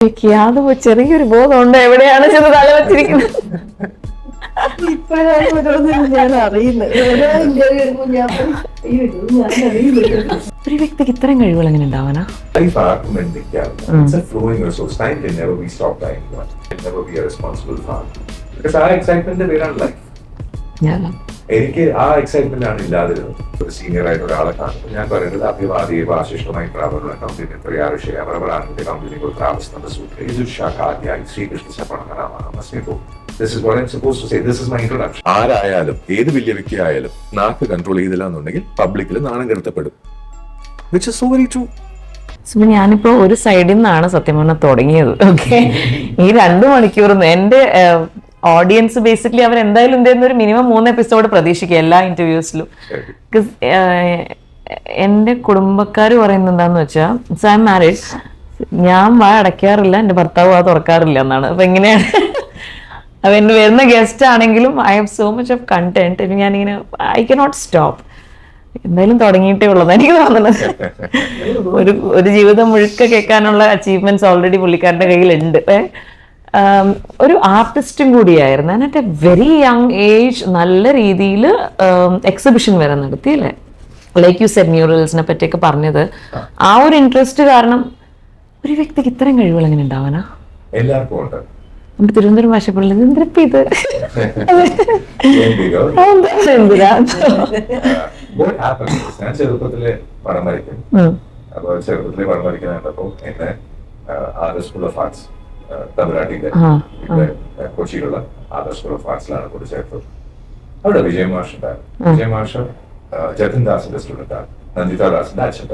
അത് ചെറിയൊരു ബോധമുണ്ട് എവിടെയാണ് ചെന്ന് തല വെച്ചിരിക്കുന്നത്. ഞാൻ അറിയുന്നത് ഒരു വ്യക്തിക്ക് ഇത്രയും കഴിവുകൾ എങ്ങനെ ഉണ്ടാവാനാ? Life ആർക്കും എന്തൊക്കെയാണ്? It's a flowing resource. Time can never be stopped by anyone. It can never be a responsible father. Because ആ എക്സൈറ്റ്മെന്റ് പേരാണ് ലൈഫ്. എനിക്ക് ആ എക്സൈറ്റ്മെന്റ് ആണ് ഇല്ലാതിരുന്നത്. ഒരു സീനിയർ ആയിട്ട് ഒരാളെ കാണുമ്പോൾ ഞാൻ പറയുന്നത് അഭിവാദിയെ ആശിഷ്ടമായി പ്രാപറുള്ള കമ്പനി പ്രയാറിഷയ പ്രബലാനത്തിന്റെ കമ്പനി പ്രാവസ്ഥ സൂത്ര ഇതുഷാഖാധ്യായി ശ്രീകൃഷ്ണ സപ്പണമസ്മിതോ. This is what I'm supposed to say. This is my introduction. ആരായാലും ഏത് വലിയ വ്യക്തി ആയാലും നാക്ക് കൺട്രോൾ ചെയ്തില്ല എന്നുണ്ടെങ്കിൽ പബ്ലിക്കിൽ നാണം കെടുത്തപ്പെടും. Which is so very true. ഞാനിപ്പോ ഒരു സൈഡിൽ നിന്നാണ് സത്യം പറഞ്ഞാൽ തുടങ്ങിയത്. ഓക്കെ, ഈ 2 മണിക്കൂർ എന്റെ ഓഡിയൻസ് ബേസിക്കലി അവർ എന്തായാലും എന്തെങ്കിലും ഒരു മിനിമം 3 എപ്പിസോഡ് പ്രതീക്ഷിക്കുക എല്ലാ ഇന്റർവ്യൂസിലും. എന്റെ കുടുംബക്കാർ പറയുന്നത് എന്താന്ന് വെച്ചാൽ, ഐ എം മാരീഡ്, ഞാൻ വാ അടയ്ക്കാറില്ല, എന്റെ ഭർത്താവ് വാ തുറക്കാറില്ല എന്നാണ്. അപ്പൊ എങ്ങനെയാണ് അപ്പൊ എന്നെ വരുന്ന ഗസ്റ്റ് ആണെങ്കിലും I have so much of content, ഞാനിങ്ങനെ ഐ കനോട്ട് സ്റ്റോപ്പ്. എന്തായാലും തുടങ്ങിയിട്ടേ ഉള്ളത് എനിക്ക് തോന്നുന്നത്. ഒരു ജീവിതം മുഴുക്ക കേൾക്കാനുള്ള അച്ചീവ്മെന്റ്സ് ഓൾറെഡി പുള്ളിക്കാരുടെ കയ്യിലുണ്ട്. ഒരു ആർട്ടിസ്റ്റും കൂടിയായിരുന്നു. At A very young age നല്ല രീതിയിൽ എക്സിബിഷൻ വരെ നടത്തി അല്ലേ? ലൈക്ക് യു സെഡ് മ്യൂറൽസിനെ പറ്റിയൊക്കെ പറഞ്ഞത് ആ ഒരു ഇൻട്രസ്റ്റ് കാരണം. ഒരു വ്യക്തിക്ക് ഇത്രയും കഴിവുകൾ എങ്ങനെ ഉണ്ടാവാനാ? എല്ലാവർക്കും ഉണ്ട്. നമ്മുടെ തിരുവനന്തപുരം ഭാഷ പറയുന്നത് എന്തിനപ്പ ഇത് ഞാൻ ചെറുപ്പത്തിലെ പടം വരയ്ക്കും. അപ്പൊ ചെറുപ്പത്തിലെ പടം വരയ്ക്കുന്ന കണ്ടപ്പോ എന്നെ ആദർശ് സ്കൂൾ ഓഫ് ആർട്സ് തമിഴ്നാട്ടിന്റെ ഇവിടെ കൊച്ചിയിലുള്ള ആദർശ് സ്കൂൾ ഓഫ് ആർട്സിലാണ് കൊണ്ട് ചേർത്തത്. അവിടെ വിജയ മാഷ് ഉണ്ടായിരുന്നു. വിജയ മാഷ് ജതിൻ ദാസിന്റെ സ്റ്റുഡന്റാണ്, നന്ദിത ദാസിന്റെ അച്ഛൻ,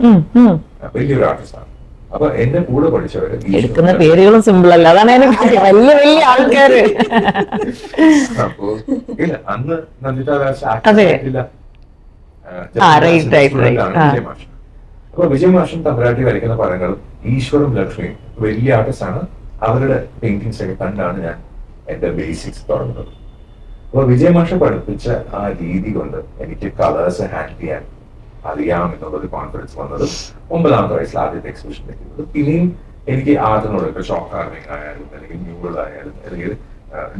വലിയൊരു ആർട്ടിസ്റ്റാണ്. അപ്പൊ എന്റെ കൂടെ പഠിച്ചവര് എടുക്കുന്ന പേരുകളും സിമ്പിൾ അല്ല, അതാണ് വലിയ വലിയ ആൾക്കാര്. അപ്പൊ ഇല്ല, അന്ന് നന്ദിത ദാസ് ഇല്ല, വിജയമാഷ്. അപ്പൊ വിജയമാഷും തമ്പുരാട്ടി വരയ്ക്കുന്ന പടങ്ങളും ഈശ്വറും ലക്ഷ്മിയും വലിയ ആർട്ടിസ്റ്റാണ്. അവരുടെ പെയിന്റിങ്സ് ഒക്കെ കണ്ടാണ് ഞാൻ എന്റെ ബേസിക്സ് തുടങ്ങുന്നത്. അപ്പൊ വിജയമാഷ പഠിപ്പിച്ച ആ രീതി കൊണ്ട് എനിക്ക് കളേഴ്സ് ഹാൻഡിൽ ചെയ്യാൻ അറിയാം എന്നുള്ളൊരു കോൺഫിഡൻസ് വന്നത് 9ാമത്തെ വയസ്സിൽ ആദ്യത്തെ എക്സിബിഷൻ വെക്കുന്നത്. പിന്നെയും എനിക്ക് ആർട്ടിനോട് ഇപ്പൊ ഷോക്ക് കാർവിംഗ് ആയാലും അല്ലെങ്കിൽ മ്യൂറൽ ആയാലും അല്ലെങ്കിൽ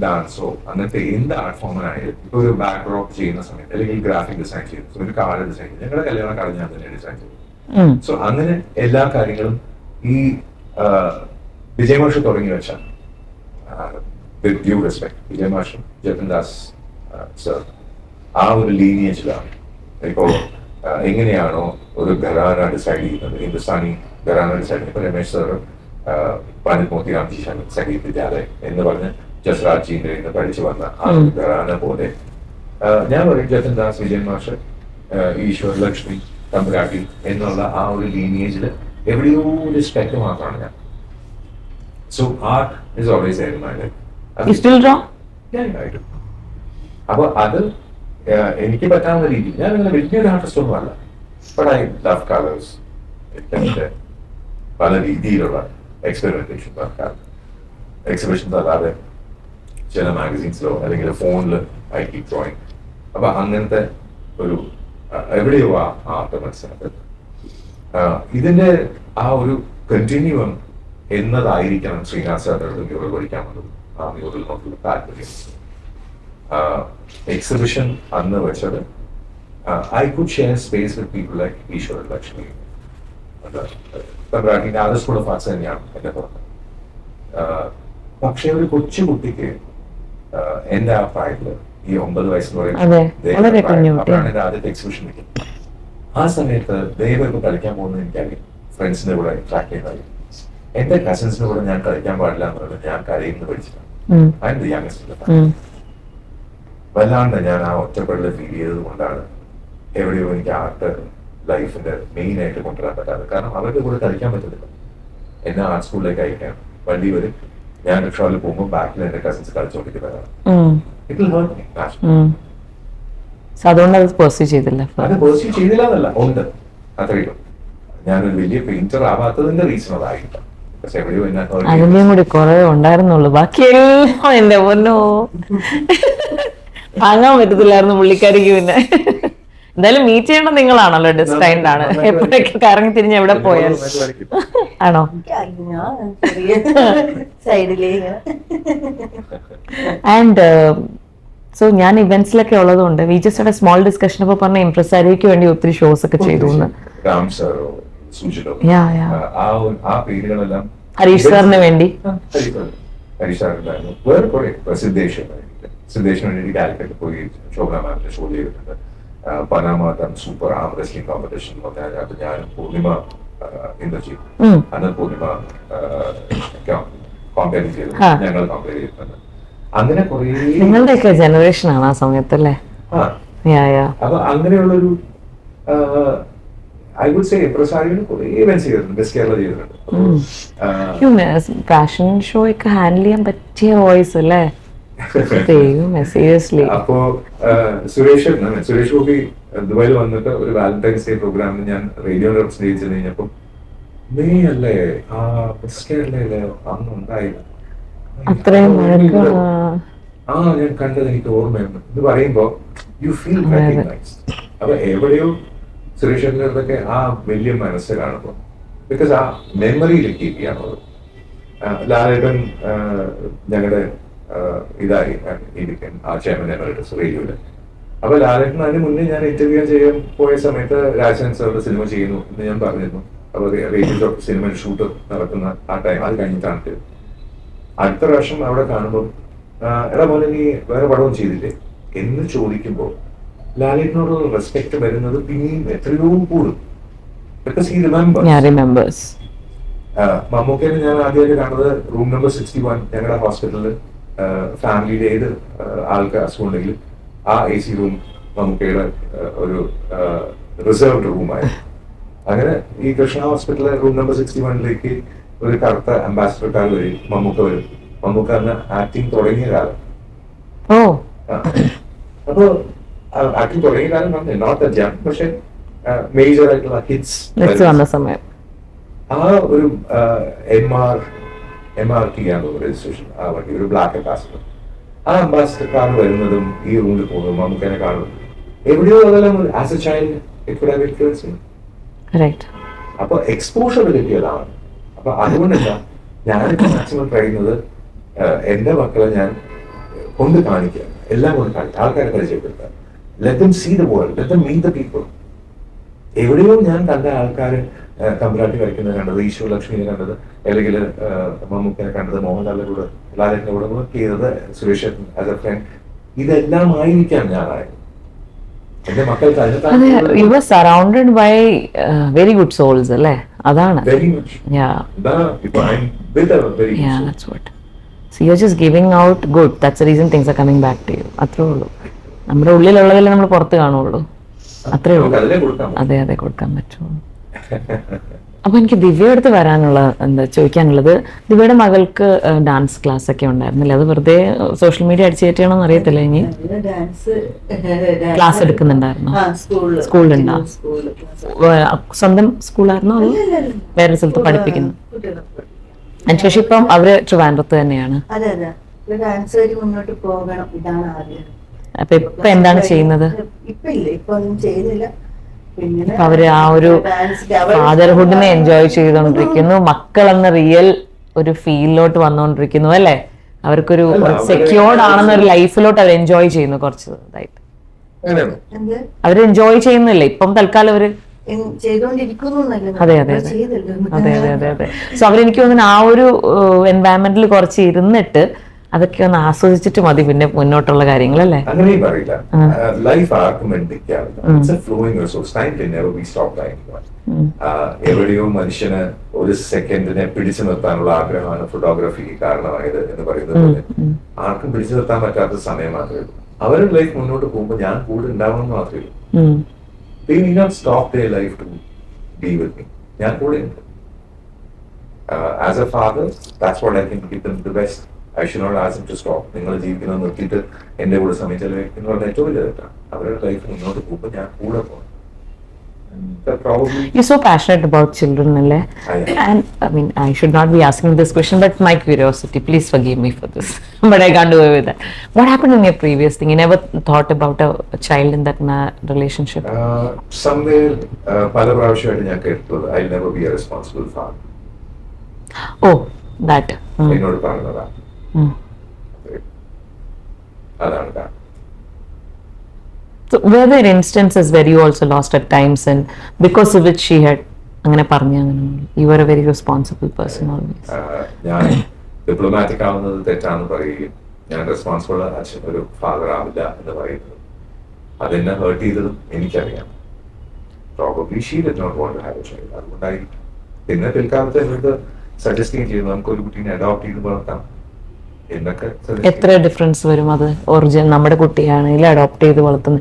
ഡാൻസോ അങ്ങനത്തെ എന്ത് ആർട്ട് ഫോമിനായാലും ഇപ്പൊ ഒരു ബാക്ക്ഡ്രോപ്പ് ചെയ്യുന്ന സമയത്ത് അല്ലെങ്കിൽ ഗ്രാഫിക് ഡിസൈൻ ചെയ്യുന്നു, ഒരു കാർഡ് ഡിസൈൻ ചെയ്തു, ഞങ്ങളുടെ കല്യാണ കാർഡ് ഞാൻ തന്നെ ഡിസൈൻ ചെയ്തു. സോ അങ്ങനെ എല്ലാ കാര്യങ്ങളും ഈ വിജയമാഷ് തുടങ്ങി വെച്ച ഡ്യൂ റെസ്പെക്ട് വിജയമാഷും ജതിൻ ദാസ് സർ ആ ഒരു ലീനിയേജിലാണ്. ഇപ്പോ എങ്ങനെയാണോ ഒരു ഘരാന ഡിസൈഡ് ചെയ്യുന്നത്, ഹിന്ദുസ്ഥാനി ഘരാന ഡിസൈഡ് ചെയ്യുന്നത്, ഇപ്പൊ രമേശ് സർ പണ്ഡിറ്റ് മോത്തിറാംജി സംഗീത വിദ്യാലയം എന്ന് പറഞ്ഞ് ജസ്രാജിന്റെ നിന്ന് പഠിച്ചു വന്ന ആ ഘരാന പോലെ ഞാൻ പറയും ജതിൻ ദാസ്, വിജയൻ മാഷ്, ഈശ്വർ, ലക്ഷ്മി, തമ്പുരാട്ടി എന്നുള്ള ആ ഒരു ലീനിയേജിൽ എവിടെയോ ഒരു സ്റ്റെപ്പ് മാത്രമാണ് ഞാൻ. So art is always there in my life. അപ്പൊ അത് എനിക്ക് പറ്റാവുന്ന രീതിയിൽ ഞാൻ അങ്ങനെ വലിയൊരു ആർട്ടിസ്റ്റ് ഒന്നും അല്ല. But I love colours. എനിക്ക് പല രീതിയിലുള്ള എക്സ്പെരിമെന്റേഷൻ നടക്കാറുണ്ട്. എക്സിബിഷൻസ് അല്ലാതെ ചില മാഗസീൻസിലോ അല്ലെങ്കിൽ ഫോണിൽ ഐ കീപ് ഡ്രോയിങ്. അപ്പൊ അങ്ങനത്തെ ഒരു എവിടെയോ ആ ആർട്ട് മനസ്സിലാക്കുന്നത് ഇതിന്റെ ആ ഒരു കണ്ടിന്യൂം എന്നതായിരിക്കണം ശ്രീനാഥ് സാറിനോട് മ്യൂറൽ പഠിക്കാൻ വന്നത്. ആ മ്യൂറൽ നോക്കിയുള്ള താല്പര്യം എക്സിബിഷൻ അന്ന് വെച്ചത് I could share space with people like Eshwar, Lakshmi, തമ്പ്രാട്ടിന്റെ ആദർശ് സ്കൂൾ ഓഫ് ആർട്സ് തന്നെയാണ് എന്റെ പുറത്ത്. പക്ഷെ ഒരു കൊച്ചുകുട്ടിക്ക് എന്റെ ആ പ്രായത്തില് ഈ 9 വയസ്സെന്ന് പറയുന്നത് എന്റെ ആദ്യത്തെ എക്സിബിഷൻ വെക്കുന്നത്. ആ സമയത്ത് ദൈവം കളിക്കാൻ പോകുന്നത് എനിക്കറിയാം. ഫ്രണ്ട്സിന്റെ കൂടെ ട്രാക്ക് ചെയ്താൽ എന്റെ കസിൻസിന്റെ കൂടെ ഞാൻ കളിക്കാൻ പാടില്ല എന്ന് പറഞ്ഞത് ഞാൻ കരയുന്നത് പഠിച്ചിട്ടാണ്. അതിന്റെ യങ്സ്റ്റ് വല്ലാണ്ട് ഞാൻ ആ ഒറ്റപ്പെടൽ ഫീൽ ചെയ്തത് കൊണ്ടാണ് എവിടെയോ എനിക്ക് ആർട്ട് ലൈഫിന്റെ മെയിൻ ആയിട്ട് കൊണ്ടുവരാൻ പറ്റാതെ. കാരണം അവരുടെ കൂടെ കളിക്കാൻ പറ്റുന്നില്ല. എന്നെ ആർട്ട് സ്കൂളിലേക്ക് അയക്കാൻ വണ്ടി വരും, ഞാൻ റിക്ഷയിൽ പോകുമ്പോൾ ബാക്കിൽ എന്റെ കസിൻസ് കളിച്ചോണ്ടിരിക്കുന്നതാണ്. അതുകൊണ്ട് പെർസ്യൂ ചെയ്തില്ല. അത് പെർസ്യൂ ചെയ്തില്ല എന്നല്ല, ഉണ്ട്, അത്രയോ. ഞാനൊരു വലിയ പെയിന്റർ ആവാത്തതിന്റെ റീസൺ അതായിട്ടാണ്. അതിന്റെയും കൂടി കുറെ ഉണ്ടായിരുന്നുള്ളു, ബാക്കിയെല്ലാം എന്റെ പൊന്നോ താങ്ങാൻ പറ്റത്തില്ലായിരുന്നു പുള്ളിക്കാരിക്ക്. പിന്നെ എന്തായാലും മീറ്റ് ചെയ്യേണ്ട നിങ്ങളാണല്ലോ, ഡിസ്റ്റൈൻഡ് ആണ്, എപ്പോഴൊക്കെ കറങ്ങി തിരിഞ്ഞ് എവിടെ പോയാൽ. ആണോ? ഞാൻ ചെറിയ സൈഡിലേ ആൻഡ് സോ ഞാൻ ഇവന്റ്സിലൊക്കെ ഉള്ളതുകൊണ്ട് വി ജസ്റ്റ് സ്മോൾ ഡിസ്കഷൻ അപ്പോൾ പറഞ്ഞ ഇംപ്രസാരിക്ക് വേണ്ടി ഒത്തിരി ഷോസ് ഒക്കെ ചെയ്തു. രാം സാറോ സുജിതോ ആ പേരുകളെല്ലാം ഹരീഷ് സാറിന് വേണ്ടി ഹരീഷ് സാറുണ്ടായിരുന്നു. വേറെ കുറെ സിദ്ധേഷിന് വേണ്ടി കാലിക്കറ്റ് പോയി ശോഭന മാമിന്റെ ഷോ ചെയ്തിട്ടുണ്ട്. പനാമാതം സൂപ്പർ ആം റെസ്ലിംഗ് കോമ്പറ്റീഷൻ എന്ന് പറഞ്ഞാൽ അത് ഞാനും പൂർണിമ ഇന്ദ്രജിത്ത് അന്ന് പൂർണിമ കോമ്പയർ ചെയ്തു, ഞങ്ങൾ കോമ്പയർ ചെയ്തിട്ടുണ്ട്. അങ്ങനെ കുറെ നിങ്ങളുടെയൊക്കെ ജനറേഷൻ ആണ് ആ സമയത്തല്ലേ? അപ്പൊ അങ്ങനെയുള്ളൊരു ഐ വുഡ് സേ പ്രസാരികൾ കുറെ ഇവന്റ്സ് ചെയ്തിട്ടുണ്ട്, ബെസ്റ്റ് കേരള ചെയ്തിട്ടുണ്ട്. ഫാഷൻ ഷോ ഒക്കെ ഹാൻഡിൽ ചെയ്യാൻ പറ്റിയ വോയിസ് അല്ലേ? സീരിയസ്ലി. അപ്പോ സുരേഷ് ഗോപി ദുബായിൽ വന്നിട്ട് ഒരു വാലന്റൈൻസ് ഡേ പ്രോഗ്രാമിന് ഞാൻ റേഡിയോ റെപ്രസെന്റ് ചെയ്ത് കഴിഞ്ഞപ്പോ നീ അല്ലേ ആ ബെസ്റ്റ് കേരളയിലെ അന്ന് ഉണ്ടായില്ല, അത്രയും ഞാൻ കണ്ടത് എനിക്ക് ഓർമ്മയുണ്ട് ഇത് പറയുമ്പോ യു ഫീൽ റെക്കഗ്നൈസ്ഡ്. അപ്പൊ എവിടെയോ സുരേഷിന്റെ അടുത്തൊക്കെ ആ വലിയ മനസ്സ് കാണുമ്പോ ബിക്കോസ് ആ മെമ്മറിയിലേക്ക് ഇരിക്കുകയാണത്. ലാലേട്ടൻ ഞങ്ങളുടെ ഇതായി ഇരിക്കും ആ ചെയർമാൻ എമറിറ്റസ് റേഡിയോയില്. അപ്പൊ ലാലേട്ടൻ അതിന് മുന്നേ ഞാൻ ഇന്റർവ്യൂ ചെയ്യാൻ പോയ സമയത്ത് രാജൻ സാറിന്റെ സിനിമ ചെയ്യുന്നു എന്ന് ഞാൻ പറഞ്ഞിരുന്നു. അപ്പൊ റേഡിയോ സിനിമ ഷൂട്ട് നടക്കുന്ന ആ ടൈം അത് കഴിഞ്ഞിട്ടാണ് അടുത്ത പ്രാവശ്യം അവിടെ കാണുമ്പോൾ എടാ പോലെ നീ വേറെ പടവും ചെയ്തില്ലേ എന്ന് ചോദിക്കുമ്പോൾ ലാലേട്ടനോടുള്ള റെസ്പെക്ട് വരുന്നത് പിന്നെയും എത്രയോ കൂടും. Because he remembers. മമ്മൂക്കയെ ഞാൻ ആദ്യമായിട്ട് കാണുന്നത് റൂം നമ്പർ 61 ഞങ്ങളുടെ ഹോസ്പിറ്റലിൽ ഫാമിലിയുടെ ഏത് ആൾക്ക് അസുഖമുണ്ടെങ്കിലും ആ AC റൂം മമ്മൂക്കയുടെ ഒരു റിസർവ്ഡ് റൂമായിരുന്നു. അങ്ങനെ ഈ കൃഷ്ണ ഹോസ്പിറ്റലിലെ റൂം നമ്പർ 61ലേക്ക് ഒരു കറുത്ത അംബാസിഡർ കാർ വരും, മമ്മൂക്ക വരും. മമ്മൂക്ക അന്ന് ആക്ടിങ് തുടങ്ങിയ കാലം. അപ്പോ ആക്ടിങ് തുടങ്ങിയ കാലം പറഞ്ഞേ നോട്ട് എ ജം, പക്ഷെ മേജർ ആയിട്ടുള്ള ഹിറ്റ്സ് വന്ന സമയം ആ ഒരു MRT ആണ് രജിസ്ട്രേഷൻ ആ വണ്ടി, ഒരു ബ്ലാക്ക് അംബാസിഡർ. ആ അംബാസിഡർ കാർ വരുന്നതും ഈ റൂമിൽ പോകുന്നതും മമ്മൂക്കനെ കാണും എവിടെയോ അതെല്ലാം as A child it could have influence. അപ്പൊ എക്സ്പോഷർ കിട്ടിയതാണ്. അപ്പൊ അതുകൊണ്ടല്ല ഞാനിപ്പോ മാക്സിമം ട്രൈ ചെയ്യുന്നത് എന്റെ മക്കളെ ഞാൻ കൊണ്ട് കാണിക്കുക, എല്ലാം കൊണ്ട് കാണിക്കുക, ആൾക്കാരെ പരിചയപ്പെടുത്തുക. Let them see the world, let them meet the people. എവിടെയോ ഞാൻ കണ്ട ആൾക്കാര് തമ്പുരാട്ടി വരയ്ക്കുന്നത് കണ്ടത്, ഈശ്വര ലക്ഷ്മിയെ കണ്ടത്, അല്ലെങ്കിൽ മമ്മൂക്കിനെ കണ്ടത്, മോഹൻലാലിന്റെ കൂടെ ലാലേട്ടന്റെ കൂടെ വർക്ക് ചെയ്തത്, സുരേഷ് ആസ് എ ഫ്രണ്ട്, ഇതെല്ലാം ആയിരിക്കാം ഞാനായത്. എന്റെ മക്കൾക്ക് you were surrounded by very good souls അല്ലേ? അതാണ്. very much. Yeah. ഇപ്പൊ I'm with a very good Yeah, soul. that's what. So you're just giving out good. That's the reason things are coming back to you. അത്രേ ഉള്ളൂ. നമ്മുടെ ഉള്ളിലുള്ളതല്ലേ നമ്മൾ പുറത്ത് കാണുള്ളൂ. അത്രേ ഉള്ളൂ. നമുക്ക് അതിലേ കൊടുക്കാം. അതെ കൊടുക്കാൻ പറ്റുള്ളൂ. അപ്പൊ എനിക്ക് ദിവ്യ അടുത്ത് വരാനുള്ള ചോദിക്കാനുള്ളത്, ദിവ്യയുടെ മകൾക്ക് ഡാൻസ് ക്ലാസ് ഒക്കെ ഉണ്ടായിരുന്നില്ലേ? അത് വെറുതെ സോഷ്യൽ മീഡിയ അടിച്ചു കയറ്റണമെന്ന് അറിയത്തില്ല. ഇനി ക്ലാസ് എടുക്കുന്നുണ്ടായിരുന്നു സ്കൂളിലുണ്ടോ? സ്വന്തം സ്കൂളായിരുന്നോ അതോ വേറെ സ്ഥലത്ത് പഠിപ്പിക്കുന്നു? അതിനുശേഷം ഇപ്പം അവര് ട്രിവാൻഡ്രത്ത് തന്നെയാണ്. മുന്നോട്ട് പോകണം, ഇതാണ് ആഗ്രഹം. അപ്പൊ ഇപ്പൊ എന്താണ് ചെയ്യുന്നത്? ഇപ്പൊ ഇല്ല, ഇപ്പൊ ഒന്നും ചെയ്യുന്നില്ല. അവര് ആ ഒരു ഫാദർഹുഡിനെ എൻജോയ് ചെയ്തോണ്ടിരിക്കുന്നു, മക്കൾ എന്ന റിയൽ ഒരു ഫീലിലോട്ട് വന്നോണ്ടിരിക്കുന്നു അല്ലെ? അവർക്കൊരു സെക്യൂർഡ് ആണെന്ന ഒരു ലൈഫിലോട്ട് അവർ എൻജോയ് ചെയ്യുന്നു. കുറച്ച് ഇതായിട്ട് അവര് എൻജോയ് ചെയ്യുന്നില്ലേ ഇപ്പം തൽക്കാലം അവര്? അതെ. സോ അവരെനിക്ക് തോന്നുന്നു ആ ഒരു എൻവയറമെന്റിൽ കുറച്ച് ഇരുന്നിട്ട് അതൊക്കെ ഒന്ന് ആസ്വദിച്ചിട്ട് മതി പിന്നെ മുന്നോട്ടുള്ള കാര്യങ്ങൾ അല്ലേ? അങ്ങനെയും പറയില്ല. ലൈഫ് ആർക്കും എവിടെയോ മനുഷ്യന് ഒരു സെക്കൻഡിനെ പിടിച്ചു നിർത്താനുള്ള ആഗ്രഹമാണ് ഫോട്ടോഗ്രാഫിക്ക് കാരണമായത് എന്ന് പറയുന്നത്. ആർക്കും പിടിച്ചു നിർത്താൻ പറ്റാത്ത സമയം മാത്രമേ ഉള്ളൂ. അവരുടെ ലൈഫ് മുന്നോട്ട് പോകുമ്പോൾ ഞാൻ കൂടെ ഉണ്ടാവണമെന്ന് മാത്രമേ ഉള്ളൂ. They need not stop their life to be with me. ഞാൻ കൂടെ ഉണ്ട്. As a father, that's what I can give them the best. I should not ask them to stop. നിങ്ങൾ ജീവിക്കുന്നത് നിർത്തിയിട്ട് എന്റെ കൂടെ സമയം ചെലവഴിക്കുന്നത് ഏറ്റവും വലിയ തെറ്റാണ്. അവരുടെ ലൈഫ് മുന്നോട്ട് പോകുമ്പോൾ ഞാൻ കൂടെ പോകണം. Probably You're so passionate about children, alle? I am. And I mean, I should not be asking this question, but my curiosity, please forgive me for this. But I can't do away with that. What happened in your previous thing? You never thought about a child in that relationship? Somewhere പല പ്രാവശ്യമായിട്ട് ഞാൻ കേട്ടിട്ടുള്ളത് I never be A responsible father. Oh, that. എന്നോട് പറഞ്ഞതാണ്. അതാണ് കാരണം. So were there instances where you also lost at times and because of which she had അങ്ങനെ പറഞ്ഞു you were a very responsible person always? ഞാൻ diplomatic ആവുന്നത് തെറ്റാണെന്ന് പറയുകയും ഞാൻ റെസ്പോൺസിബിൾ അച്ഛൻ ഒരു ഫാദർ ആവില്ല എന്ന് പറയുന്നത് അതെന്നെ ഹേർട്ട് ചെയ്തതും എനിക്കറിയാം. Probably she did not want to have a child. അതുകൊണ്ടായി പിന്നെ പിൽക്കാലത്ത് എന്നോട് സജസ്റ്റ് ചെയ്തു നമുക്ക് ഒരു കുട്ടീനെ അഡോപ്റ്റ് ചെയ്ത് വളർത്താം എന്നൊക്കെ. എത്ര ഡിഫറൻസ് വരും അത് ഒറിജിനൽ നമ്മുടെ കുട്ടിയാണെങ്കിൽ അഡോപ്റ്റ് ചെയ്ത് വളർത്തുന്ന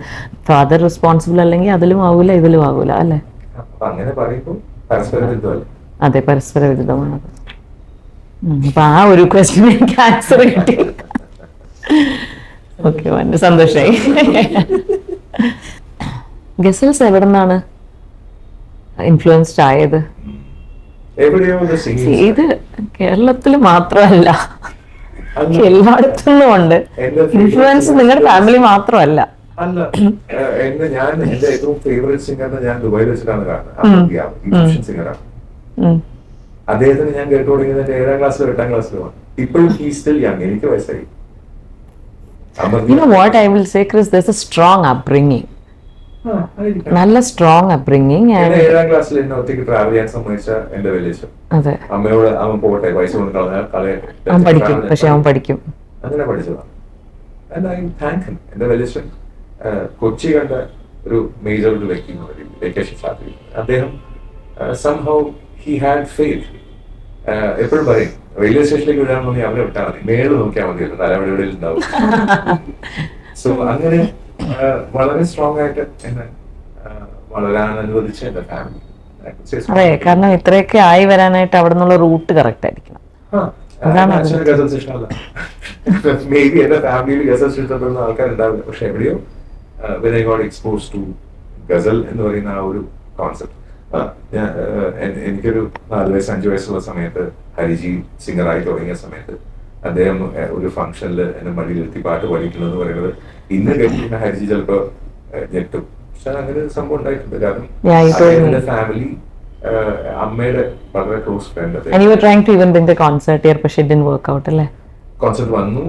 ഫാദർ റെസ്പോൺസിബിൾ അല്ലെങ്കിൽ അതിലും ആവൂല ഇതിലും ആവൂല അല്ലെ? അപ്പൊ അങ്ങനെ പറയുമ്പോൾ പരസ്പര വിരുദ്ധമല്ലേ? അതെ, പരസ്പര വിരുദ്ധമാണത്. അപ്പൊ ആ ഒരു ക്വസ്റ്റ്യൻ എനിക്ക് ആൻസർ കിട്ടി. ഓക്കെ, വളരെ സന്തോഷായി. ഗസൽസ് എവിടെ നിന്നാണ് ഇൻഫ്ലുവൻസ്ഡ് ആയത്? എവിടെയോ ഒരു singing ഇത് കേരളത്തിൽ മാത്രമല്ല, എല്ലായിടത്തും ഉണ്ട്. ഇൻഫ്ലുവൻസ് നിങ്ങളുടെ ഫാമിലി മാത്രമല്ല. അല്ല, ഞാൻ എന്റെ ഏറ്റവും ഫേവറേറ്റ് സിംഗറിനെ ഞാൻ ദുബായിൽ വെച്ചിട്ടാണ് കാണുന്നത്. ഈജിപ്ഷ്യൻ സിംഗറാണ്. അദ്ദേഹത്തിന് ഞാൻ കേട്ടു തുടങ്ങിയത് എന്റെ 7ാം ക്ലാസ്സിലോ 8ാം ക്ലാസ്സിലോ. ഇപ്പോഴും ഹീ സ്റ്റിൽ യങ്. എനിക്ക് വയസ്സായി. You know what I will say, Chris? There's a strong upbringing. നല്ല സ്ട്രോങ് അപ്ബ്രിങ്ങിങ്. 7ാം ക്ലാസ്സിൽ എന്നെ ഒറ്റയ്ക്ക് ട്രാവൽ ചെയ്യാൻ സമ്മതിച്ച എന്റെ വലിയ അതെ, അമ്മയോട് അവൻ പോട്ടെ പൈസ കൊണ്ട് കളയട്ടെ, അവൻ പഠിക്കും. പക്ഷെ അവൻ പഠിക്കും. അങ്ങനെ പഠിച്ചതാണ്. എന്റെ വലിയ കൊച്ചി കണ്ട ഒരു മേജർ ഒരു വ്യക്തി വെക്കേഷൻ ഷാപ്പിൽ അദ്ദേഹം സംഹൗ ഹി ഹാഡ് ഫെയ്ത്ത്. എപ്പോഴും പറയും റെയിൽവേ സ്റ്റേഷനിലേക്ക് വിടാൻ അവരെ വിട്ടാൽ മതി, മേളിൽ നോക്കിയാൽ മതി, തലമുടി ഉണ്ടാവും. സോ അങ്ങനെ വളരെ സ്ട്രോങ് ആയിട്ട് എന്നെ വളരാൻ അനുവദിച്ച എന്റെ ഫാമിലി. അതെ, കാരണം ഇത്രയൊക്കെ ആയി വരാനായിട്ട് അവിടെ നിന്നുള്ള റൂട്ട് കറക്റ്റ് ആയിരിക്കണം. ഗസൽസ് ഇഷ്ടമല്ല. മേ ബി എന്റെ ഫാമിലിയിൽ ഗസൽസ് ഇഷ്ടപ്പെടുന്ന ആൾക്കാരുണ്ടാവില്ല. പക്ഷെ എവിടെയോ when I got exposed to ഗസൽ എന്ന് പറയുന്ന ആ ഒരു കോൺസെപ്റ്റ്. എനിക്കൊരു 4 വയസ്സ് 5 വയസ്സുള്ള സമയത്ത് ഹരിജി സിംഗറായി തുടങ്ങിയ സമയത്ത് അദ്ദേഹം ഒരു ഫംഗ്ഷനിൽ എന്നെ മടിയിലെത്തി പാട്ട് പഠിക്കുന്നത് എന്ന് പറയുന്നത് ഇന്ന് കേട്ടിരുന്ന ഹരിജി ചിലപ്പോ ഞെട്ടും. പക്ഷെ അങ്ങനെ ഒരു സംഭവം ഉണ്ടായിട്ടുണ്ട്. കാരണം എന്റെ ഫാമിലി അമ്മയുടെ വളരെ close friend. And you were trying to even bring the concert here, പക്ഷെ it didn't work out അല്ലേ? കോൺസെർട്ട് വന്നു,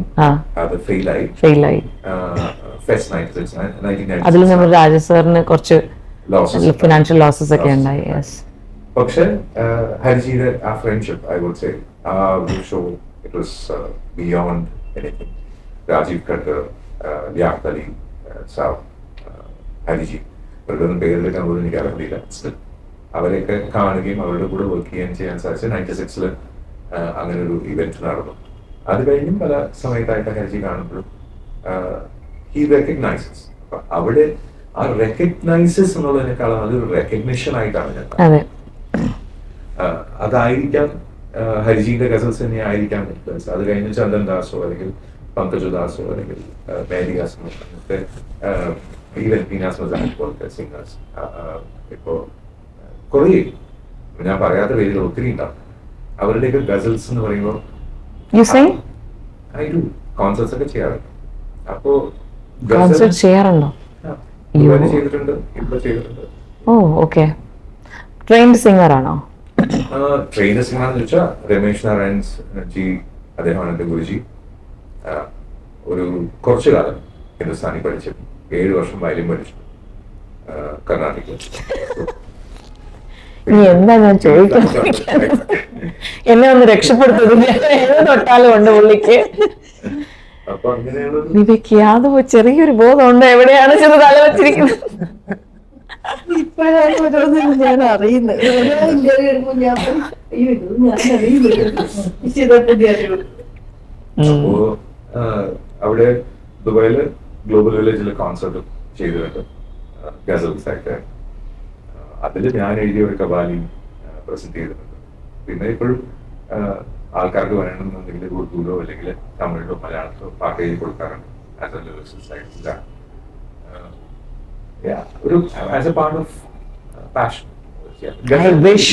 അത് ഫെയിലായി. ഫെസ്റ്റ് 1996 അതിൽ നമ്മൾ രാജേഷ് സാറിന് കുറച്ച് ഫിനാൻഷ്യൽ ലോസസ് ഒക്കെ ഉണ്ടായി. പക്ഷെ ഹരിജിയുടെ ആ ഫ്രണ്ട്ഷിപ്പ് ഐ വുഡ് സേ ആ ഒരു show it was beyond anything. Rajeev Khattar, Liaquat Ali Sahab, Hariji, അവരുടെ ഒന്നും പേരിലെടുക്കാൻ പോലും എനിക്ക് അറിയില്ല. അവരെയൊക്കെ കാണുകയും അവരുടെ കൂടെ വർക്ക് ചെയ്യാൻ സാധിച്ചു. 96 അങ്ങനെ ഒരു ഇവന്റ് നടന്നു. അത് കഴിഞ്ഞും പല സമയത്തായിട്ട് ഹരിജി കാണുമ്പോഴും ഹി റെക്കഗ്നൈസസ്. അപ്പൊ അവിടെ ആ റെക്കഗ്നൈസസ് എന്നുള്ളതിനേക്കാളും അതൊരു റെക്കഗ്നിഷൻ ആയിട്ടാണ് ഞാൻ. അതായിരിക്കാം ഹരിജിയുടെ ഗസൽസ് തന്നെ ആയിരിക്കാം ഇൻഫ്ലുവൻസ്. അത് കഴിഞ്ഞ് ചന്ദൻ ദാസോ അല്ലെങ്കിൽ പങ്കജ് ദാസോ അല്ലെങ്കിൽ മേരി ഹാസനോ അങ്ങനത്തെ ഈവൻ പീനാസ് മസാനി പോലത്തെ സിംഗേഴ്സ് ഇപ്പോ കുറേ ഞാൻ പറയാത്ത പേരുകൾ ഒത്തിരി ഉണ്ടാവും. അവരുടെയൊക്കെ ഗസൽസ് എന്ന് പറയുമ്പോൾ ഐ ഡു കോൺസേർട്സ് ഒക്കെ ചെയ്യാറുണ്ട്. അപ്പോ കോൺസേർട്ട് ചെയ്യാറുണ്ടോ? ചെയ്തിട്ടുണ്ട്, ഇപ്പൊ ചെയ്തിട്ടുണ്ട്. ഓ, ഓക്കെ. ട്രെയിൻഡ് സിംഗർ ആണോ? ട്രെയിൻഡ് സിംഗർ ആണെന്ന് ചോദിച്ചാൽ രമേശ് നാരായൺ ജി, അദ്ദേഹമാണ് എന്റെ ഗുരുജി. ഒരു കുറച്ചു കാലം ഹിന്ദുസ്ഥാനി പഠിച്ചു, 7 വർഷം വയലിൻ പഠിച്ചു കർണാടകയിൽ. നീ എന്താ ഞാൻ ചോദിക്കുന്നത്? എന്നെ ഒന്ന് രക്ഷപ്പെടുത്തുന്നത് തൊട്ടാലും ഉണ്ട് പുള്ളിക്ക്. അപ്പൊ അങ്ങനെയാണ് വിവേക് യാദവ് ചെറിയൊരു ബോധമുണ്ട് എവിടെയാണ് ചെന്ന് തല വെച്ചിരിക്കുന്നത്. ഇപ്പോഴാണ് ഓരോന്നും ഞാൻ അറിയുന്നത്. ഓരോ ഇന്റർവ്യൂ എടുക്കുമ്പോൾ ഞാൻ ഞാൻ അറിയുന്നില്ല. അപ്പോ അവിടെ ദുബായില് ഗ്ലോബൽ വില്ലേജിലെ കോൺസെർട്ട് ചെയ്തിട്ടുണ്ട് ഗസൽസ് ആയിട്ട്. അതിൽ ഞാൻ എഴുതിയ ഒരു കവാലി പ്രസന്റ് ചെയ്തിട്ടുണ്ട്. പിന്നെ ഇപ്പോഴും ആൾക്കാർക്ക് വരണമെന്നുണ്ടെങ്കിൽ ഉറുദുവിലോ അല്ലെങ്കിൽ തമിഴിലോ മലയാളത്തിലോ പാട്ട് എഴുതി കൊടുക്കാറുണ്ട്. ഒരു as A part of passion. I wish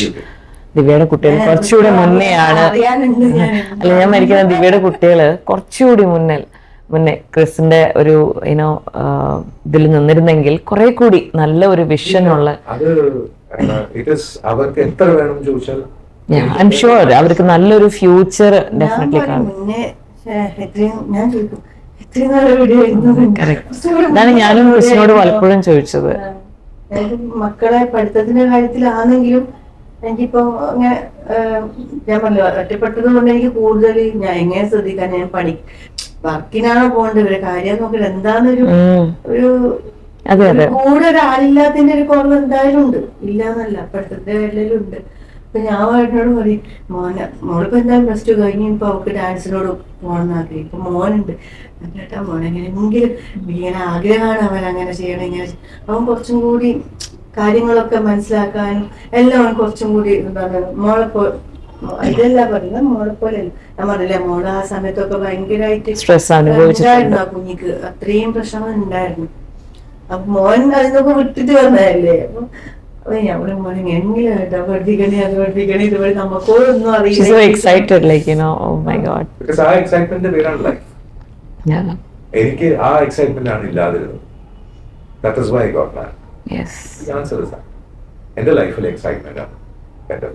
ദിവ്യയുടെ കുട്ടികൾ കുറച്ചുകൂടി മുന്നെയാണ്. അറിയാനുണ്ട് ഞാൻ. അല്ല, ഞാൻ മരിക്കുന്ന ദിവ്യയുടെ കുട്ടികള് കുറച്ചുകൂടി മുന്നേ ക്രിസിന്റെ ഒരു യുനോ ഇതിൽ നിന്നിരുന്നെങ്കിൽ കുറെ കൂടി നല്ല ഒരു വിഷൻ ഉള്ള, അത് അവർക്ക് എത്ര വേണം ചോദിച്ചാൽ ഐ എം ഷുവർ അവർക്ക് നല്ലൊരു ഫ്യൂച്ചർ ഡെഫിനറ്റ്ലി കാണും. മുന്നേ ഞാൻ ചോദിക്കും ഇത്രയും നല്ല വീഡിയോ അതാണ് ഞാനും ക്രിസിനോട് പലപ്പോഴും ചോദിച്ചത്. എനിക്ക് മക്കളെ പഠിത്തത്തിന്റെ കാര്യത്തിലാണെങ്കിലും എനിക്കിപ്പോ അങ്ങനെ ഞാൻ പറഞ്ഞില്ല ഒറ്റപ്പെട്ടത് കൊണ്ട് എനിക്ക് കൂടുതൽ ഞാൻ എങ്ങനെ ശ്രദ്ധിക്കാൻ, ഞാൻ വർക്കിനാണോ പോകേണ്ടത്, ഒരു കാര്യം നോക്കില്ല എന്താന്നൊരു ഒരു കൂടെ ഒരാളില്ലാത്തതിന്റെ ഒരു കുറവ് എന്തായാലും ഉണ്ട്, ഇല്ലാന്നല്ല പഠിത്തത്തിന്റെ കാര്യത്തിലും ഉണ്ട്. അപ്പൊ ഞാൻ വാട്ടിനോട് പറയും മോളിപ്പോ എന്തായാലും പ്ലസ് ടു കഴിഞ്ഞ് ഇപ്പൊ അവർക്ക് ഡാൻസിനോട് പോകണമെന്ന് ആഗ്രഹം. ഇപ്പൊ മോനുണ്ട്, ചേട്ടാ മോനെങ്ങനെയെങ്കിലും ഇങ്ങനെ ആഗ്രഹമാണ് അവൻ അങ്ങനെ ചെയ്യണം ഇങ്ങനെ അവൻ കുറച്ചും കൂടി കാര്യങ്ങളൊക്കെ മനസ്സിലാക്കാനും എല്ലാം അവൻ കുറച്ചും കൂടി എന്താണ് ഇതല്ല പറയുന്നത് മോളെപ്പോലെ ഞാൻ പറഞ്ഞില്ലേ മോള് ആ സമയത്തൊക്കെ ഭയങ്കരമായിട്ട് സ്ട്രെസ് ഉണ്ടായിരുന്നു ആ കുഞ്ഞിക്ക്, അത്രയും പ്രശ്നങ്ങൾ ഉണ്ടായിരുന്നു. അപ്പൊ മോൻ അതിനൊക്കെ വിട്ടിട്ട് വന്നതല്ലേ. അപ്പൊ ഞമ്മള് മോനെ എങ്ങനെയാ പഠിപ്പിക്കണേ അത് പഠിപ്പിക്കണേ ഇതുവരെ നമുക്കൊന്നും അറിയില്ല. എനിക്ക് ആ എക്സൈറ്റ്മെന്റ് ആണ് ഇല്ലാതിരുന്നത്. എന്റെ ലൈഫിലെ എക്സൈറ്റ്മെന്റ് ആണ് എന്റെ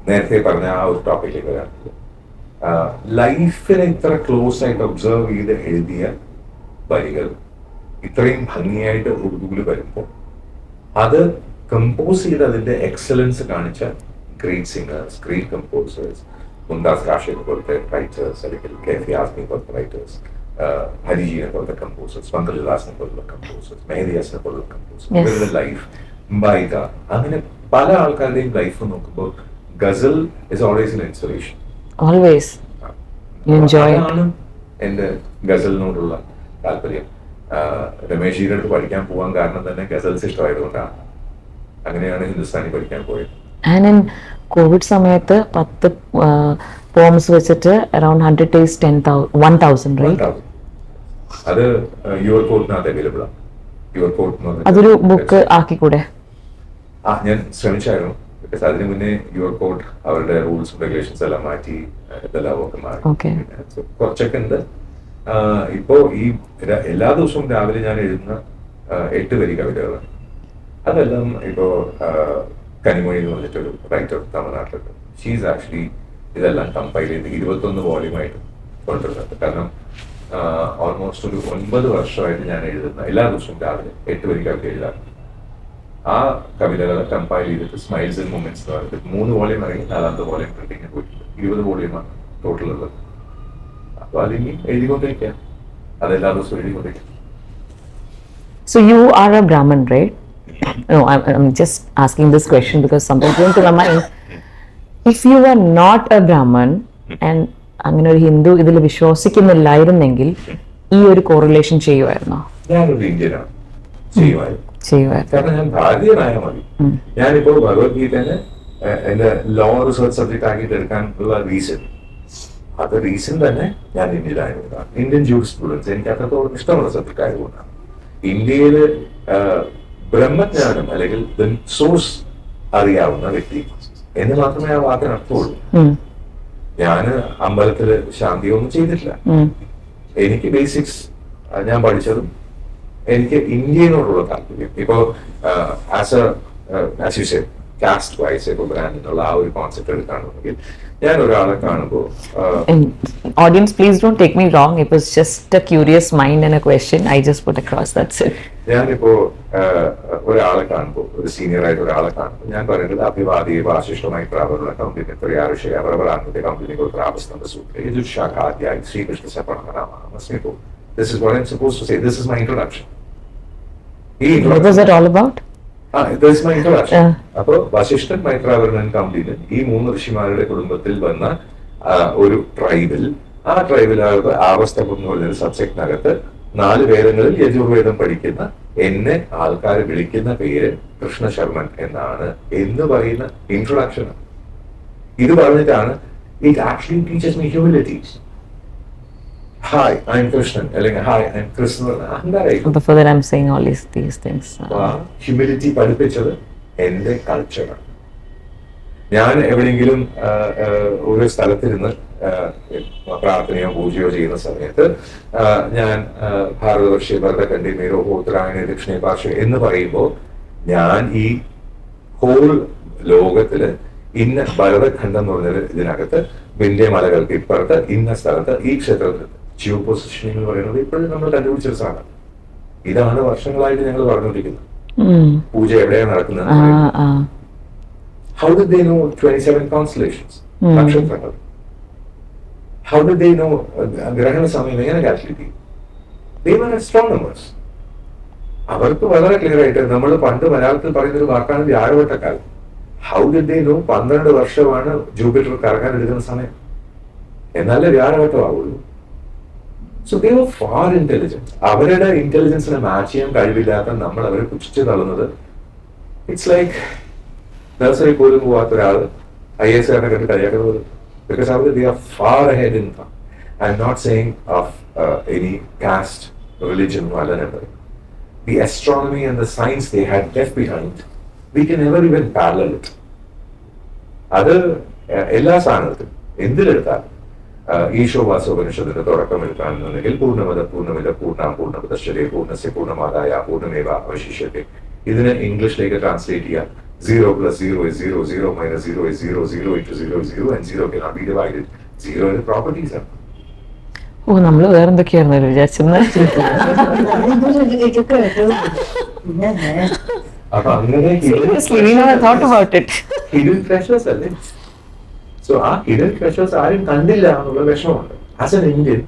നേരത്തെ പറഞ്ഞ ആ ഒരു ടോപ്പിക്കിലേക്ക് വരാണെങ്കിൽ ലൈഫിനെ ഇത്ര ക്ലോസ് ആയിട്ട് ഒബ്സർവ് ചെയ്ത് എഴുതിയ വരികൾ ഇത്രയും ഭംഗിയായിട്ട് ഉറുദുവിൽ വരുമ്പോൾ അത് കമ്പോസ് ചെയ്ത് അതിന്റെ എക്സലൻസ് കാണിച്ച great singers, great composers, Mumtaz കാഷിനെ പോലത്തെ റൈറ്റേഴ്സ്, അല്ലെങ്കിൽ കെഫി ആസ്മി പോലത്തെ റൈറ്റേഴ്സ്, ഹരിജീനെ പോലത്തെ കമ്പോസേഴ്സ്, പന്തലിദാസിനെ പോലുള്ള കമ്പോസേഴ്സ്, മെഹദിയാസിനെ പോലുള്ള കമ്പോസേഴ്സ്, ഇവരുടെ ലൈഫ്, ബൈക, അങ്ങനെ പല ആൾക്കാരുടെയും ലൈഫ് നോക്കുമ്പോൾ ghazal is always an inspiration. Always. You enjoy it. അതാണ് എന്റെ ഗസലിനോടുള്ള താല്പര്യം. രമേശ് ജിയുടെ അടുത്ത് പഠിക്കാൻ പോകാൻ കാരണം തന്നെ ഗസൽസ് ഇഷ്ടമായതുകൊണ്ടാണ്. അങ്ങനെയാണ് ഹിന്ദുസ്ഥാനി പഠിക്കാൻ പോയത്. ആൻഡ് ഇൻ കോവിഡ് സമയത്ത് 10 പോംസ് വെച്ചിട്ട് അറൌണ്ട് 100 days 10,000 റൈറ്റ്? അത് യുവർ കോട്ടിനകത്ത് അവൈലബിൾ ആണ്. യുവർ കോട്ട് അതൊരു ബുക്ക് ആക്കിക്കൂടെ? ഞാൻ ശ്രമിച്ചായിരുന്നു. ബിക്കോസ് അതിന് മുന്നേ യുവർ കോട്ട് അവരുടെ റൂൾസും റെഗുലേഷൻസ് എല്ലാം മാറ്റി ഇതെല്ലാം ഒക്കെ മാറി. കുറച്ചൊക്കെ ഉണ്ട്. ഇപ്പോ ഈ എല്ലാ ദിവസവും രാവിലെ ഞാൻ എഴുതുന്ന 8 വരി കവിതകളാണ്. അതെല്ലാം ഇപ്പോ കനിമൊഴി എന്ന് പറഞ്ഞിട്ടൊരു റൈറ്റർ തമിഴ്നാട്ടിലുണ്ട്. ഷീസ് ആക്ച്വലി ഇതെല്ലാം കമ്പൈൽ ചെയ്ത് 21 വോളിയുമായിട്ട് കൊണ്ടുവരുന്നുണ്ട്. കാരണം ഓൾമോസ്റ്റ് ഒരു 9 വർഷമായിട്ട് ഞാൻ എഴുതുന്ന എല്ലാ ദിവസവും രാവിലെ 8 വരി കവിത എഴുതാറുണ്ട്. ആ കവിതകളെ കമ്പൈൽ ചെയ്തിട്ട് സ്മൈൽസ് ആൻഡ് മൊമെന്റ്സ് എന്ന് പറഞ്ഞിട്ട് 3 വോളിയം ഇറങ്ങി 4ാമത്തെ വോളിയം പ്രിന്റിങ്ങിന് പോയിട്ടുണ്ട്. 20 വോളിയമാണ് ടോട്ടൽ ഉള്ളത്. അപ്പൊ അതിനി എഴുതിക്കൊണ്ടിരിക്കുക, അതെല്ലാ ദിവസവും എഴുതിക്കൊണ്ടിരിക്കുക. So you are a Brahmin, right? No, I'm just asking this question because something came to my mind. If you were not a Brahmin and അങ്ങനെ ഒരു ഹിന്ദു ഇതിൽ വിശ്വസിക്കുന്നില്ലായിരുന്നെങ്കിൽ ഈ ഒരു കോറിലേഷൻ ചെയ്യുമായിരുന്നോ? ഞാനൊരു ഇന്ത്യനാണ്, ചെയ്യുമായിരുന്നു. കാരണം ഞാൻ ഭാരതീയനായ മതി. ഞാനിപ്പോ ഭഗവത്ഗീതനെ എന്റെ ലോ റിസർച്ച് സബ്ജക്ട് ആക്കിയിട്ട് എടുക്കാനുള്ള റീസൺ തന്നെ ഞാൻ ഇന്ത്യയിലായതുകൊണ്ടാണ്. ഇന്ത്യൻ ജൂഡ് സ്റ്റുഡൻസ് എനിക്ക് അത്രത്തോളം ഇഷ്ടമുള്ള സബ്ജക്ട് ആയതുകൊണ്ടാണ്. ഇന്ത്യയില് ബ്രഹ്മജ്ഞാനം അല്ലെങ്കിൽ സോഴ്സ് അറിയാവുന്ന വ്യക്തി എന്ന് മാത്രമേ ആ വാക്കിന് അർത്ഥമുള്ളൂ. ഞാന് അമ്പലത്തില് ശാന്തിയൊന്നും ചെയ്തിട്ടില്ല. എനിക്ക് ബേസിക്സ് ഞാൻ പഠിച്ചതും എനിക്ക് ഇന്ത്യയോടുള്ള താല്പര്യം. ഇപ്പോ as you say caste wise ഇപ്പൊ ബ്രാൻഡ് എന്നുള്ള ആ ഒരു കോൺസെപ്റ്റ് എടുക്കുകയാണെങ്കിൽ ഞാൻ ഒരാളെ കാണുമ്പോൾ audience, please don't take me wrong, it was just a curious mind and a question I just put across, that's it. ഞാനിപ്പോ ഒരാളെ കാണുമ്പോൾ, ഒരു സീനിയർ ആയിട്ട് ഒരാളെ കാണുമ്പോൾ ഞാൻ പറയുന്നത് അഭിവാദി വാശിഷ്ടമായി പ്രാവറുള്ള കൗന്തിനെ ത്രിയാരുഷയ പ്രവരാന്തി കൗന്തിനികൾ പ്രാപസ്തംഭ സൂത്രേ യജുഷാഖാധ്യായ Sreekrishna സപ്രണമസ്മികോ. This is what I'm supposed to say. This is my introduction. What was it all about? This is my introduction. അപ്പോ വശിഷ്ഠൻ മൈത്രാവരണൻ കൗന്തിന് ഈ 3 ഋഷിമാരുടെ കുടുംബത്തിൽ വന്ന ഒരു ട്രൈബിൽ, ആ ട്രൈബിലാകത്ത് ആവസ്ഥം എന്ന് പറഞ്ഞൊരു സബ്ജക്റ്റിനകത്ത് 4 വേദങ്ങളിൽ യജുർവേദം പഠിക്കുന്ന എന്നെ ആൾക്കാർ വിളിക്കുന്ന പേര് കൃഷ്ണ ശർമ്മൻ എന്നാണ് എന്ന് പറയുന്ന ഇൻട്രൊഡക്ഷൻ. ഇത് പറഞ്ഞിട്ടാണ് it actually teaches me humility. Hi I'm Krishnan അല്ലെങ്കിൽ ഹായ് ഐ എം കൃഷ്ണൻ അഹങ്കാരായിരിക്കും. Before that, I'm saying all these things. Humility പഠിപ്പിച്ചത് എന്റെ കൾച്ചറാണ്. ഞാൻ എവിടെയെങ്കിലും ഒരു സ്ഥലത്തിരുന്ന് പ്രാർത്ഥനയോ പൂജയോ ചെയ്യുന്ന സമയത്ത് ഞാൻ ഭാരതവർഷീയ ഭരതഖണ്ഡി മേരോ ഉത്തരായണ ദക്ഷിണേ പാർശ്വ എന്ന് പറയുമ്പോൾ ഞാൻ ഈ ഹോൾ ലോകത്തില് ഇന്ന ഭരതഖണ്ഡം എന്ന് പറഞ്ഞത് ഇതിനകത്ത് വിന്ധ്യ മലകൾക്ക് ഇപ്പുറത്ത് ഇന്ന സ്ഥലത്ത് ഈ ക്ഷേത്രത്തിൽ ജിയോ പൊസിഷനിങ് എന്ന് പറയുന്നത് ഇപ്പോഴും നമ്മൾ കണ്ടുപിടിച്ചൊരു സാധനം. ഇതാണ് വർഷങ്ങളായിട്ട് ഞങ്ങൾ പറഞ്ഞുകൊണ്ടിരിക്കുന്നത്. പൂജ എവിടെയാണ് നടക്കുന്നത്? How did they know 27 constellations? നക്ഷത്രങ്ങൾ. How did they know ഗ്രഹണ സമയം എങ്ങനെ കാൽക്കുലേറ്റ് ചെയ്യും? They were astronomers. അവർക്ക് വളരെ ക്ലിയർ ആയിട്ട് നമ്മൾ പണ്ട് മലയാളത്തിൽ പറയുന്ന ഒരു വാക്കാണ് വ്യാഴവട്ടക്കാലം. How did they know 12 വർഷമാണ് ജൂപ്പിറ്റർ കറങ്ങാൻ എടുക്കുന്ന സമയം? എന്നാലേ വ്യാഴവട്ടം ആവുള്ളൂ. So they were far intelligent. അവരുടെ ഇന്റലിജൻസിനെ മാച്ച് ചെയ്യാൻ കഴിവില്ലാത്ത നമ്മൾ അവരെ പുച്ഛിച്ച് തള്ളുന്നത് ഇറ്റ്സ് ലൈക്ക് നഴ്സറി പോലും പോവാത്ത ഒരാൾ IAS കാരനെ കണ്ട് കളിയാക്കുന്നത് പോലും. Because our they are far ahead in time. I'm not saying of any caste, religion അല്ല ഞാൻ പറയും. The astronomy and the science they had left behind, we can never even parallel it. അത് എല്ലാ സാധനത്തിലും എന്തിലെടുത്താലും ഈശോവാസോപനിഷത്തിന്റെ തുടക്കം എടുക്കുകയാണെന്നുണ്ടെങ്കിൽ പൂർണ്ണമത പൂർണ്ണമിത പൂർണ്ണ പൂർണ്ണപദശ്ചര്യ പൂർണ്ണസ്യ പൂർണ്ണമാതായ പൂർണ്ണമേവ അവശിഷ്യത്തെ. ഇതിന് ഇംഗ്ലീഷിലേക്ക് ട്രാൻസ്ലേറ്റ് ചെയ്യാം. 0 + 0 is 0, 0 - 0 is 0, 0 × 0 is 0, and 0 cannot be divided. 0 ന്റെ പ്രോപ്പർട്ടീസ് ആണ്. ഓ, നമ്മള് വേറെന്തൊക്കെയായിരുന്നു വിചാരിച്ചിരുന്നത്. അപ്പൊ അങ്ങനെ Seriously, we never thought about it. Hidden treasures അല്ലേ. സോ ആ ഹിഡൻ ട്രഷേഴ്സ് ആരും കണ്ടില്ല എന്നുള്ള വിഷമമുണ്ട്. As an Indian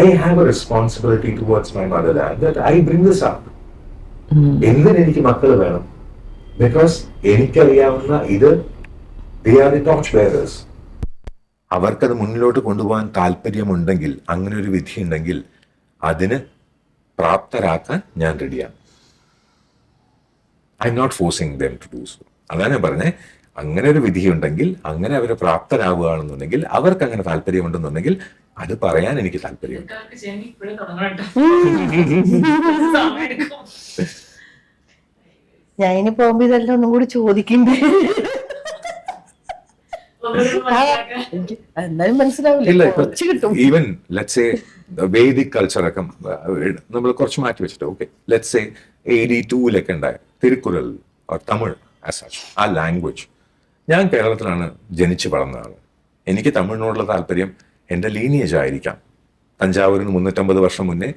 I have A responsibility towards my mother land that I bring this up. എന്തിന് എനിക്ക് മക്കൾ വേണം? ബിക്കോസ് എനിക്കറിയാവുന്ന ഇത് they are the torch bearers. അവർക്കത് മുന്നിലോട്ട് കൊണ്ടുപോകാൻ താല്പര്യമുണ്ടെങ്കിൽ, അങ്ങനെ ഒരു വിധി ഉണ്ടെങ്കിൽ അതിന് പ്രാപ്തരാക്കാൻ ഞാൻ റെഡിയാണ്. I'm not forcing them to do so. അതാണ് ഞാൻ പറഞ്ഞത്. അങ്ങനെ ഒരു വിധിയുണ്ടെങ്കിൽ, അങ്ങനെ അവരെ പ്രാപ്തരാകുകയാണെന്നുണ്ടെങ്കിൽ, അവർക്ക് അങ്ങനെ താല്പര്യമുണ്ടെന്നുണ്ടെങ്കിൽ അത് പറയാൻ എനിക്ക് താല്പര്യമുണ്ട്. ഞാൻ ഇനി പോകുമ്പോ ഇതെല്ലാം ഒന്നും കൂടി ചോദിക്കണ്ടേ? എന്നാലും മനസ്സിലാവില്ല. ഈവൻ ലെറ്റ്സ് സേ വേദിക് കൾച്ചറൊക്കെ നമ്മൾ കുറച്ച് മാറ്റി വെച്ചിട്ട് ഓക്കെ ലെറ്റ്സ് സേ AD 2 ഉണ്ടായ തിരുക്കുറൽ തമിഴ് ആസ് സച്ച്, ആ ലാംഗ്വേജ്. ഞാൻ കേരളത്തിലാണ് ജനിച്ചു വളർന്നതാണ്. എനിക്ക് തമിഴിനോടുള്ള താല്പര്യം എൻ്റെ ലീനിയേജ് ആയിരിക്കാം. തഞ്ചാവൂരിന് 350 വർഷം മുന്നേ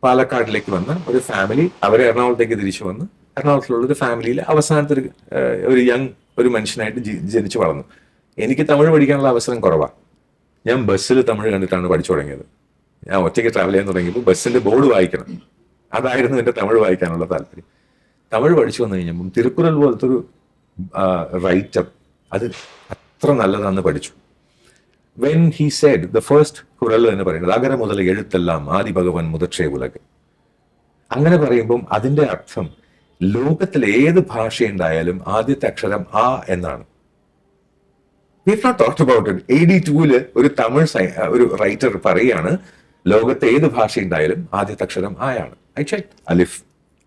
പാലക്കാടിലേക്ക് വന്ന ഒരു ഫാമിലി, അവരെ എറണാകുളത്തേക്ക് തിരിച്ചു വന്ന് എറണാകുളത്തിലുള്ള ഒരു ഫാമിലിയിൽ അവസാനത്തെ ഒരു യങ് ഒരു മനുഷ്യനായിട്ട് ജനിച്ചു വളർന്നു. എനിക്ക് തമിഴ് പഠിക്കാനുള്ള അവസരം കുറവാണ്. ഞാൻ ബസ്സിൽ തമിഴ് കണ്ടിട്ടാണ് പഠിച്ചു തുടങ്ങിയത്. ഞാൻ ഒറ്റയ്ക്ക് ട്രാവൽ ചെയ്യാൻ തുടങ്ങിയപ്പോൾ ബസ്സിന്റെ ബോർഡ് വായിക്കണം, അതായിരുന്നു എൻ്റെ തമിഴ് വായിക്കാനുള്ള താല്പര്യം. തമിഴ് പഠിച്ചു വന്നു കഴിഞ്ഞപ്പം തിരുക്കുറൽ പോലത്തെ ഒരു റൈറ്റർ അത് അത്ര നല്ലതാണെന്ന് പഠിച്ചു. When he said the first Kural എന്ന് പറയുന്നത് അകര മുതൽ എഴുത്തെല്ലാം ആദി ഭഗവൻ മുതക്ഷേ ഉലക്. അങ്ങനെ പറയുമ്പം അതിന്റെ അർത്ഥം ലോകത്തിലെ ഏത് ഭാഷയുണ്ടായാലും ആദ്യത്തെ അക്ഷരം ആ എന്നാണ്. We have not talked about it. AD 2 ഒരു തമിഴ് ഒരു റൈറ്റർ പറയാണ് ലോകത്തെ ഏത് ഭാഷയുണ്ടായാലും ആദ്യത്തെ അക്ഷരം ആയാണ്. ഐ ചെക്ക് അലിഫ്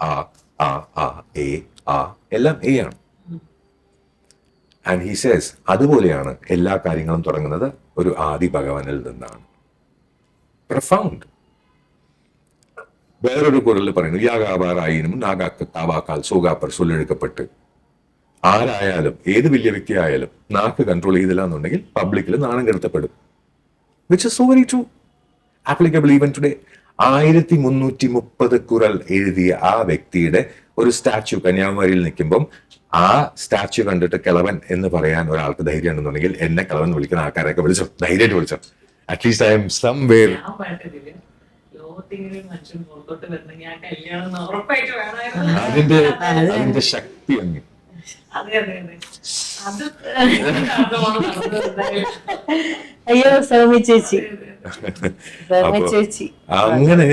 ആ എ ആ എല്ലാം എ ആണ്. ആൻഡ് ഹി സേസ് അതുപോലെയാണ് എല്ലാ കാര്യങ്ങളും തുടങ്ങുന്നത് ഒരു ആദി ഭഗവാനിൽ നിന്നാണ്. പ്രൊഫൗണ്ട്. വേറൊരു കുരലിൽ പറയുന്നു യാഗാവാറായിനും നാഗാക്ക് താവാക്കാൽ സോഗാപ്പർ സൊല്ലെഴുക്കപ്പെട്ട്. ആരായാലും ഏത് വലിയ വ്യക്തി ആയാലും നാക്ക് കൺട്രോൾ ചെയ്തില്ല എന്നുണ്ടെങ്കിൽ പബ്ലിക്കിൽ നാണം കെടുത്തപ്പെടും. Which is so very true, applicable even today. 1330 Kural എഴുതിയ ആ വ്യക്തിയുടെ ഒരു സ്റ്റാച്യു കന്യാകുമാരിയിൽ നിൽക്കുമ്പം ആ സ്റ്റാച്യു കണ്ടിട്ട് കിളവൻ എന്ന് പറയാൻ ഒരാൾക്ക് ധൈര്യം ഉണ്ടെന്നുണ്ടെങ്കിൽ എന്നെ കിളവൻ വിളിക്കുന്ന ആൾക്കാരൊക്കെ വിളിച്ചോ, ധൈര്യമായിട്ട് വിളിച്ചോ. At least I M somewhere. അതിന്റെ ശക്തി അങ്ങ് അയ്യോ സൗമ്യ ചേച്ചി, ചേച്ചി. അങ്ങനെ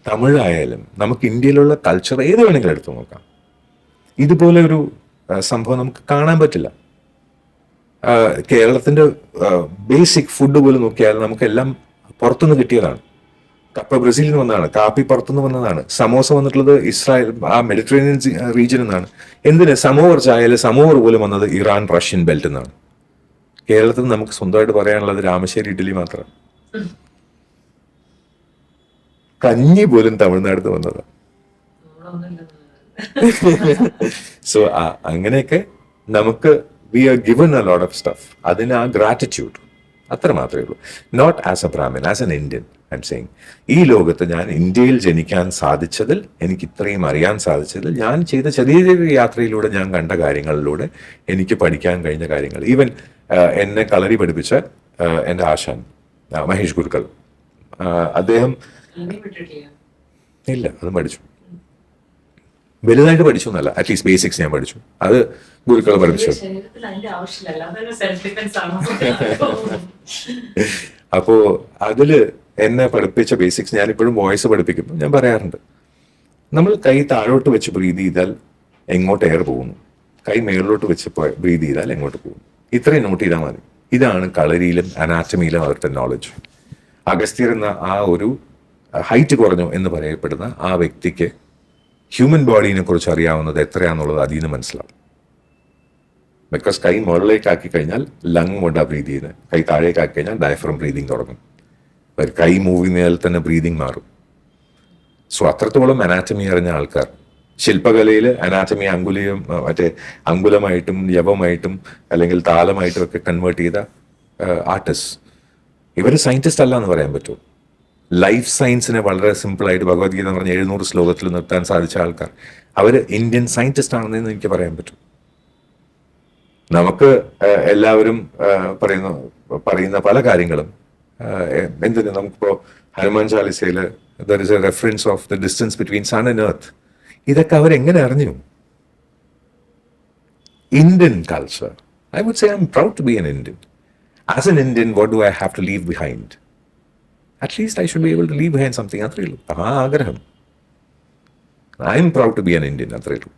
തമിഴായാലും നമുക്ക് ഇന്ത്യയിലുള്ള കൾച്ചർ ഏത് വേണമെങ്കിലും എടുത്തു നോക്കാം. ഇതുപോലെ ഒരു സംഭവം നമുക്ക് കാണാൻ പറ്റില്ല. കേരളത്തിന്റെ ബേസിക് ഫുഡ് പോലും നോക്കിയാൽ നമുക്കെല്ലാം പുറത്തുനിന്ന് കിട്ടിയതാണ്. കപ്പ ബ്രസീലിൽ നിന്ന് വന്നതാണ്, കാപ്പി പുറത്തുനിന്ന് വന്നതാണ്, സമോസ വന്നിട്ടുള്ളത് ഇസ്രായേൽ ആ മെഡിറ്ററേനിയൻ റീജിയനിൽ നിന്നാണ്. എന്തിന് സമോവർ ചായയിൽ സമോവർ പോലും വന്നത് ഇറാൻ റഷ്യൻ ബെൽറ്റിൽ നിന്നാണ്. കേരളത്തിൽ നമുക്ക് സ്വന്തമായിട്ട് പറയാനുള്ളത് രാമശ്ശേരി ഇഡ്ഡലി മാത്രമാണ്. കഞ്ഞി പോലും തമിഴ്നാട്ടിൽ വന്നതാണ്. സോ അങ്ങനെയൊക്കെ നമുക്ക് we are given a lot of stuff. അതിന് ആ ഗ്രാറ്റിറ്റ്യൂഡ് അത്ര മാത്രമേ ഉള്ളൂ. Not as a Brahmin, as an Indian I'm saying. ഈ ലോകത്ത് ഞാൻ ഇന്ത്യയിൽ ജനിക്കാൻ സാധിച്ചതിൽ, എനിക്ക് ഇത്രയും അറിയാൻ സാധിച്ചതിൽ, ഞാൻ ചെയ്ത ചെറിയ ചെറിയ യാത്രയിലൂടെ ഞാൻ കണ്ട കാര്യങ്ങളിലൂടെ എനിക്ക് പഠിക്കാൻ കഴിഞ്ഞ കാര്യങ്ങൾ, ഈവൻ എന്നെ കളരി പഠിപ്പിച്ച എൻ്റെ ആശാൻ മഹേഷ് ഗുരുക്കൾ, അദ്ദേഹം ഇല്ല അതും പഠിച്ചു, വലുതായിട്ട് പഠിച്ചു എന്നല്ല, അറ്റ്ലീസ്റ്റ് ബേസിക്സ് ഞാൻ പഠിച്ചു. അത് ഗുരുക്കൾ പഠിപ്പിച്ചു. അപ്പോ അതില് എന്നെ പഠിപ്പിച്ച ബേസിക്സ് ഞാൻ ഇപ്പോഴും വോയിസ് പഠിപ്പിക്കുമ്പോൾ ഞാൻ പറയാറുണ്ട്, നമ്മൾ കൈ താഴോട്ട് വെച്ച് ബ്രീത് ചെയ്താൽ എങ്ങോട്ട് എയർ പോകുന്നു, കൈ മേളിലോട്ട് വെച്ച് ബ്രീത് ചെയ്താൽ എങ്ങോട്ട് പോകുന്നു, ഇത്രയും നോട്ട് ചെയ്താൽ മതി. ഇതാണ് കളരിയിലും അനാറ്റമിയിലും അവരുടെ നോളജ്. അഗസ്ത്യർ എന്ന ആ ഒരു ഹൈറ്റ് കുറഞ്ഞു എന്ന് പറയപ്പെടുന്ന ആ വ്യക്തിക്ക് ഹ്യൂമൻ ബോഡീനെ കുറിച്ച് അറിയാവുന്നത് എത്രയാണെന്നുള്ളത് അതിൽ നിന്ന് മനസ്സിലാവും. ബിക്കോസ് കൈ മുകളിലേക്ക് ആക്കി കഴിഞ്ഞാൽ ലങ് കൊണ്ടാണ് ബ്രീത് ചെയ്യുന്നത്, കൈ താഴേക്ക് ആക്കി കഴിഞ്ഞാൽ ഡയഫ്രം ബ്രീതിങ് തുടങ്ങും. കൈ മൂവ് ചെയ്യുന്നതിൽ തന്നെ ബ്രീതിങ് മാറും. സോ അത്രത്തോളം അനാറ്റമി അറിഞ്ഞ ആൾക്കാർ. ശില്പകലയിൽ അനാറ്റമി അങ്കുലമായിട്ടും യവമായിട്ടും അല്ലെങ്കിൽ താളമായിട്ടും ഒക്കെ കൺവേർട്ട് ചെയ്ത ആർട്ടിസ്റ്റ്. ഇവർ സയന്റിസ്റ്റ് അല്ല എന്ന് പറയാൻ പറ്റുമോ? ലൈഫ് സയൻസിനെ വളരെ സിമ്പിളായിട്ട് ഭഗവത്ഗീത എന്ന് പറഞ്ഞ 700 ശ്ലോകത്തിൽ നിർത്താൻ സാധിച്ച ആൾക്കാർ, അവർ ഇന്ത്യൻ സയന്റിസ്റ്റ് ആണെന്ന് എനിക്ക് പറയാൻ പറ്റും. നമുക്ക് എല്ലാവരും പറയുന്ന പല കാര്യങ്ങളും എന്തിന്, നമുക്കിപ്പോ Hanuman ചാലിസയില് there is a reference of the distance between sun and earth. ഇതൊക്കെ അവരെങ്ങനെ അറിഞ്ഞു? Indian culture. I would say I'm proud to be an Indian. As an Indian, what do I have to leave behind? At least I should be able to leave behind something. അത്രേ ഉള്ളൂ. ആഗ്രഹം. I'm proud to be an Indian. അത്രേ ഉള്ളൂ.